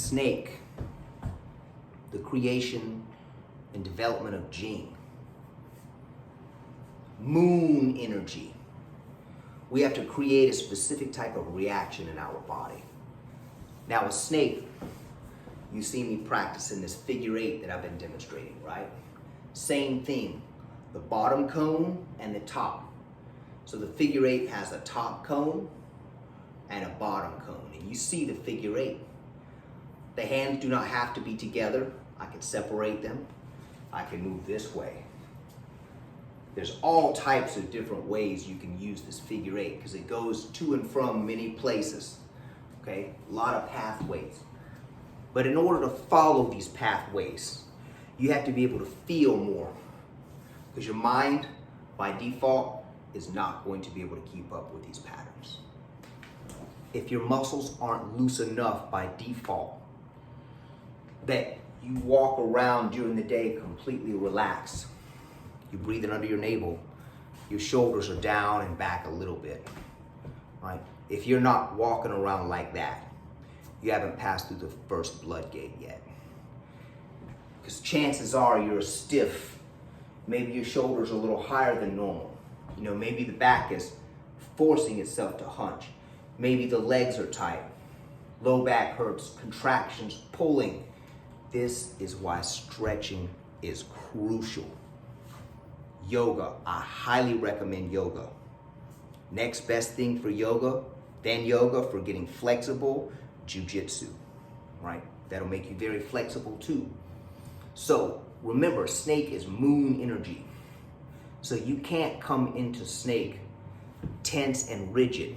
snake, the creation and development of JING, moon energy. We have to create a specific type of reaction in our body. Now a snake, you see me practicing this figure 8 that I've been demonstrating, right? Same thing, the bottom cone and the top. So the figure 8 has a top cone and a bottom cone, and you see the figure 8. The hands do not have to be together. I can separate them. I can move this way. There's all types of different ways you can use this figure 8 because it goes to and from many places, okay? A lot of pathways. But in order to follow these pathways, you have to be able to feel more because your mind, by default, is not going to be able to keep up with these patterns. If your muscles aren't loose enough by default, that you walk around during the day completely relaxed. You're breathing under your navel. Your shoulders are down and back a little bit, right? If you're not walking around like that, you haven't passed through the first blood gate yet. Because chances are you're stiff. Maybe your shoulders are a little higher than normal. You know, maybe the back is forcing itself to hunch. Maybe the legs are tight. Low back hurts, contractions, pulling. This is why stretching is crucial. Yoga, I highly recommend yoga. Next best thing for yoga, then yoga for getting flexible, jiu-jitsu, right? That'll make you very flexible too. So remember, snake is moon energy. So you can't come into snake tense and rigid.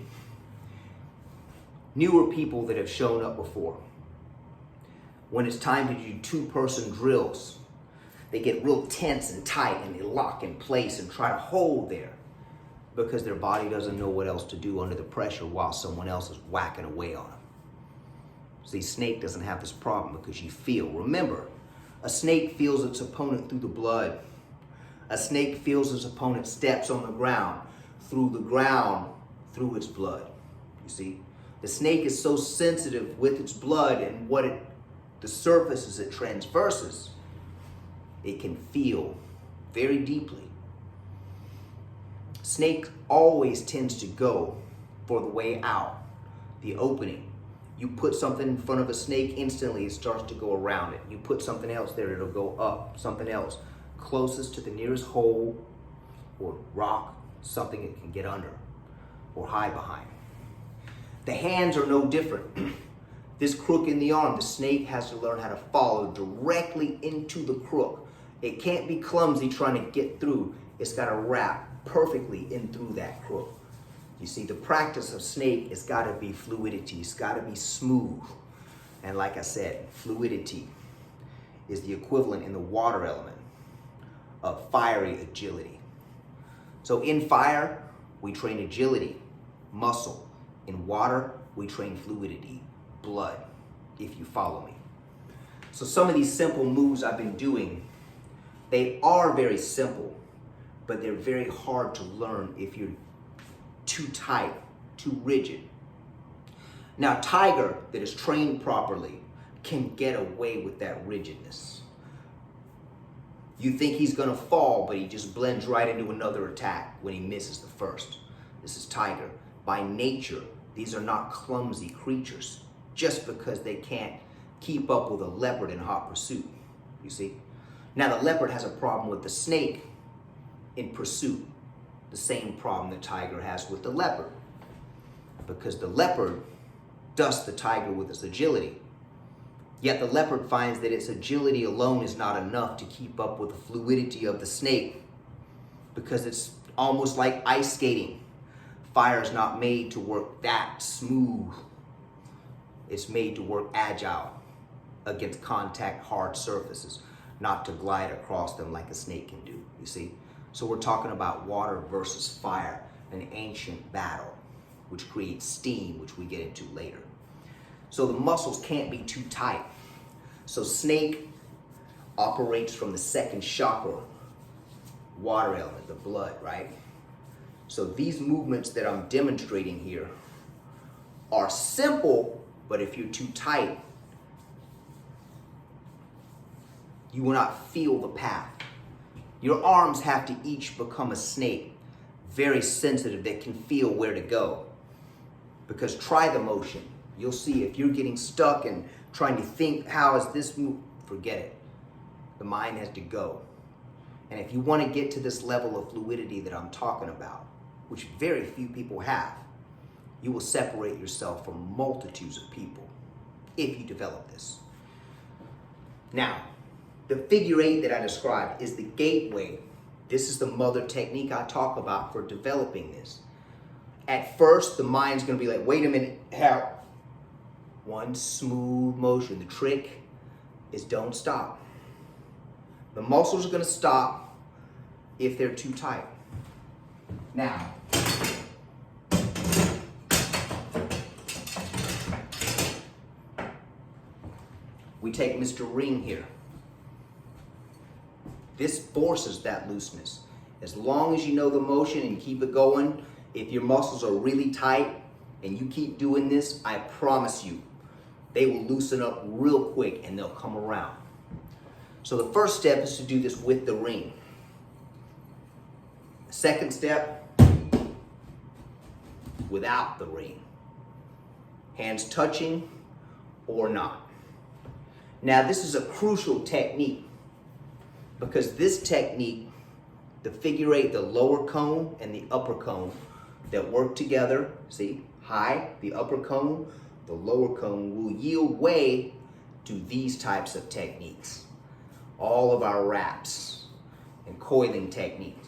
Newer people that have shown up before, when it's time to do two-person drills, they get real tense and tight and they lock in place and try to hold there because their body doesn't know what else to do under the pressure while someone else is whacking away on them. See, snake doesn't have this problem because you feel. Remember, a snake feels its opponent through the blood. A snake feels its opponent steps on the ground, through its blood. You see, the snake is so sensitive with its blood and the surfaces it transverses, it can feel very deeply. Snake always tends to go for the way out, the opening. You put something in front of a snake, instantly it starts to go around it. You put something else there, it'll go up, something else. Closest to the nearest hole or rock, something it can get under or hide behind. The hands are no different. This crook in the arm, the snake has to learn how to follow directly into the crook. It can't be clumsy trying to get through. It's got to wrap perfectly in through that crook. You see, the practice of snake has got to be fluidity. It's got to be smooth. And like I said, fluidity is the equivalent in the water element of fiery agility. So in fire, we train agility, muscle. In water, we train fluidity, blood, if you follow me. So some of these simple moves I've been doing, they are very simple, but they're very hard to learn if you're too tight, too rigid. Now, tiger that is trained properly can get away with that rigidness. You think he's gonna fall, but he just blends right into another attack when he misses the first. This is tiger. By nature, these are not clumsy creatures just because they can't keep up with a leopard in hot pursuit, you see? Now, the leopard has a problem with the snake in pursuit, the same problem the tiger has with the leopard, because the leopard dusts the tiger with its agility. Yet the leopard finds that its agility alone is not enough to keep up with the fluidity of the snake, because it's almost like ice skating. Fire is not made to work that smooth. It's made to work agile against contact hard surfaces, not to glide across them like a snake can do, you see? So we're talking about water versus fire, an ancient battle, which creates steam, which we get into later. So the muscles can't be too tight. So snake operates from the second chakra, water element, the blood, right? So these movements that I'm demonstrating here are simple, but if you're too tight, You will not feel the path. Your arms have to each become a snake, very sensitive, that can feel where to go. Because try the motion. You'll see if you're getting stuck and trying to think, how is this move? Forget it. The mind has to go. And if you want to get to this level of fluidity that I'm talking about, which very few people have, you will separate yourself from multitudes of people if you develop this. Now, the figure 8 that I described is the gateway. This is the mother technique I talk about for developing this. At first, the mind's going to be like, wait a minute, how? One smooth motion. The trick is don't stop. The muscles are going to stop if they're too tight. Now, we take Mr. Ring here. This forces that looseness. As long as you know the motion and keep it going, if your muscles are really tight and you keep doing this, I promise you, they will loosen up real quick and they'll come around. So the first step is to do this with the ring. The second step, without the ring. Hands touching or not. Now this is a crucial technique because this technique, the figure 8, the lower cone and the upper cone that work together, see, high, the upper cone, the lower cone will yield way to these types of techniques. All of our wraps and coiling techniques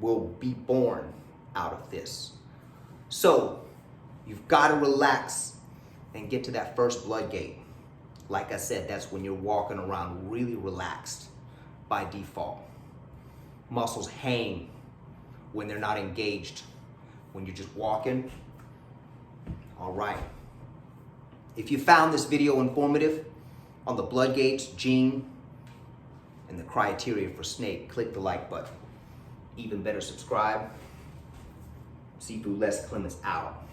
will be born out of this. So you've got to relax and get to that first blood gate. Like I said, that's when you're walking around really relaxed by default. Muscles hang when they're not engaged. When you're just walking, all right. If you found this video informative on the blood gates, JING, and the criteria for snake, click the like button. Even better, subscribe. Seafood Les Clements out.